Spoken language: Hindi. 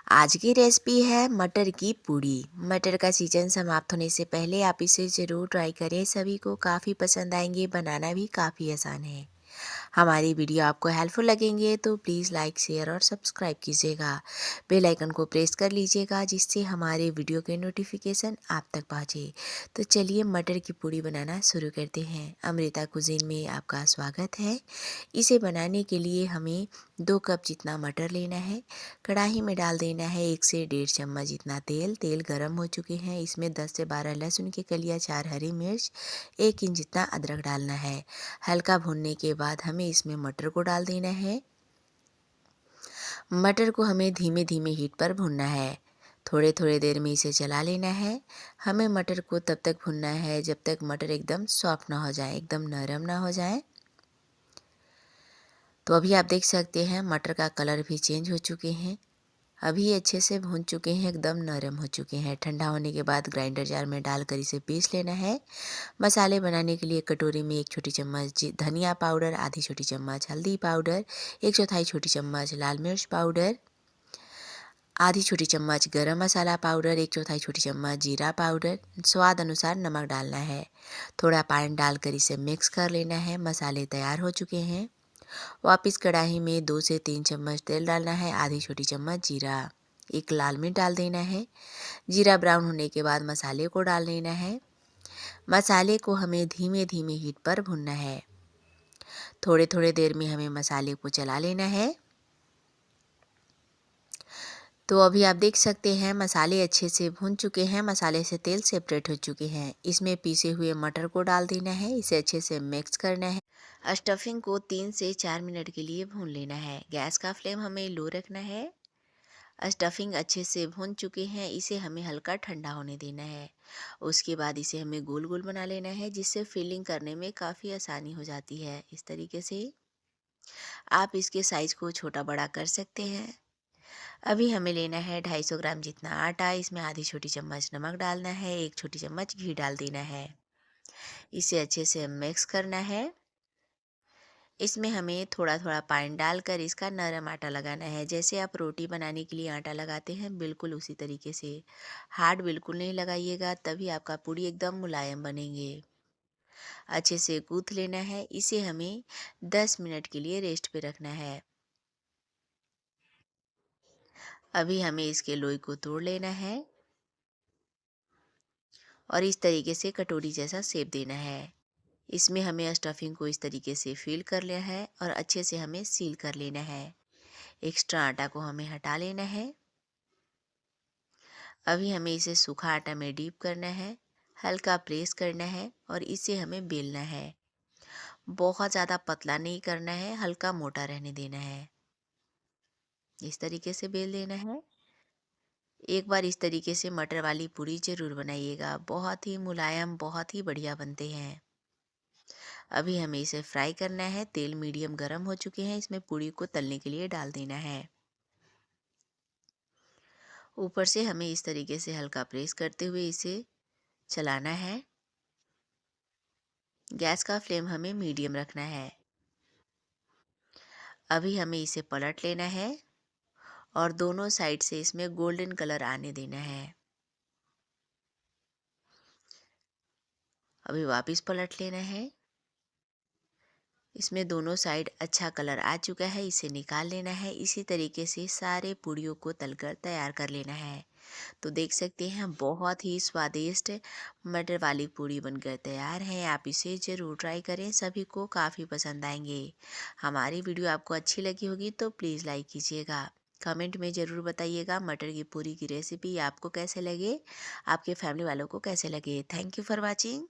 आज की रेसिपी है मटर की पूड़ी। मटर का सीजन समाप्त होने से पहले आप इसे ज़रूर ट्राई करें, सभी को काफ़ी पसंद आएंगे, बनाना भी काफ़ी आसान है। हमारी वीडियो आपको हेल्पफुल लगेंगे तो प्लीज़ लाइक शेयर और सब्सक्राइब कीजिएगा। बेल आइकन को प्रेस कर लीजिएगा जिससे हमारे वीडियो के नोटिफिकेशन आप तक पहुँचे। तो चलिए मटर की पूड़ी बनाना शुरू करते हैं। अमृता कुजीन में आपका स्वागत है। इसे बनाने के लिए हमें 2 कप जितना मटर लेना है। कढ़ाई में डाल देना है 1 से 1.5 चम्मच जितना तेल। तेल गर्म हो चुके हैं, इसमें 10 से 12 लहसुन की कलियाँ, 4 हरी मिर्च, 1 इंच जितना अदरक डालना है। हल्का भूनने के बाद हमें इसमें मटर को डाल देना है। मटर को हमें धीमे धीमे हीट पर भूनना है। थोड़े थोड़े देर में इसे चला लेना है। हमें मटर को तब तक भूनना है जब तक मटर एकदम सॉफ्ट ना हो जाए, एकदम नरम ना हो जाए। तो अभी आप देख सकते हैं मटर का कलर भी चेंज हो चुके हैं। अभी ये अच्छे से भून चुके हैं, एकदम नरम हो चुके हैं। ठंडा होने के बाद ग्राइंडर जार में डालकर इसे पीस लेना है। मसाले बनाने के लिए कटोरी में 1 छोटी चम्मच धनिया पाउडर, आधी छोटी चम्मच हल्दी पाउडर, 1/4 छोटी चम्मच लाल मिर्च पाउडर, आधी छोटी चम्मच गरम मसाला पाउडर, 1/4 छोटी चम्मच जीरा पाउडर, स्वाद अनुसार नमक डालना है। थोड़ा पानी डालकर इसे मिक्स कर लेना है। मसाले तैयार हो चुके हैं। वापस कढ़ाई में 2 से 3 चम्मच तेल डालना है, आधी छोटी चम्मच जीरा, 1 लाल मिर्च डाल देना है। जीरा ब्राउन होने के बाद मसाले को डाल देना है। मसाले को हमें धीमे धीमे हीट पर भूनना है। थोड़े थोड़े देर में हमें मसाले को चला लेना है। तो अभी आप देख सकते हैं मसाले अच्छे से भून चुके हैं, मसाले से तेल सेपरेट हो चुके हैं। इसमें पीसे हुए मटर को डाल देना है, इसे अच्छे से मिक्स करना है। स्टफिंग को 3 से 4 मिनट के लिए भून लेना है। गैस का फ्लेम हमें लो रखना है। स्टफिंग अच्छे से भून चुके हैं, इसे हमें हल्का ठंडा होने देना है। उसके बाद इसे हमें गोल गोल बना लेना है जिससे फिलिंग करने में काफ़ी आसानी हो जाती है। इस तरीके से आप इसके साइज़ को छोटा बड़ा कर सकते हैं। अभी हमें लेना है 250 ग्राम जितना आटा। इसमें आधी छोटी चम्मच नमक डालना है, 1 छोटी चम्मच घी डाल देना है। इसे अच्छे से मिक्स करना है। इसमें हमें थोड़ा थोड़ा पानी डालकर इसका नरम आटा लगाना है। जैसे आप रोटी बनाने के लिए आटा लगाते हैं, बिल्कुल उसी तरीके से। हार्ड बिल्कुल नहीं लगाइएगा, तभी आपका पूड़ी एकदम मुलायम बनेंगे। अच्छे से गूँथ लेना है। इसे हमें 10 मिनट के लिए रेस्ट पे रखना है। अभी हमें इसके लोई को तोड़ लेना है और इस तरीके से कटोरी जैसा शेप देना है। इसमें हमें स्टफिंग को इस तरीके से फिल कर लेना है और अच्छे से हमें सील कर लेना है। एक्स्ट्रा आटा को हमें हटा लेना है। अभी हमें इसे सूखा आटा में डीप करना है, हल्का प्रेस करना है और इसे हमें बेलना है। बहुत ज़्यादा पतला नहीं करना है, हल्का मोटा रहने देना है। इस तरीके से बेल देना है। एक बार इस तरीके से मटर वाली पूड़ी ज़रूर बनाइएगा, बहुत ही मुलायम, बहुत ही बढ़िया बनते हैं। अभी हमें इसे फ्राई करना है। तेल मीडियम गरम हो चुके हैं, इसमें पूड़ी को तलने के लिए डाल देना है। ऊपर से हमें इस तरीके से हल्का प्रेस करते हुए इसे चलाना है। गैस का फ्लेम हमें मीडियम रखना है। अभी हमें इसे पलट लेना है और दोनों साइड से इसमें गोल्डन कलर आने देना है। अभी वापस पलट लेना है। इसमें दोनों साइड अच्छा कलर आ चुका है, इसे निकाल लेना है। इसी तरीके से सारे पूड़ियों को तलकर तैयार कर लेना है। तो देख सकते हैं बहुत ही स्वादिष्ट मटर वाली पूड़ी बनकर तैयार है। आप इसे ज़रूर ट्राई करें, सभी को काफ़ी पसंद आएंगे। हमारी वीडियो आपको अच्छी लगी होगी तो प्लीज़ लाइक कीजिएगा। कमेंट में ज़रूर बताइएगा मटर की पूरी की रेसिपी आपको कैसे लगे, आपके फैमिली वालों को कैसे लगे। Thank you for watching.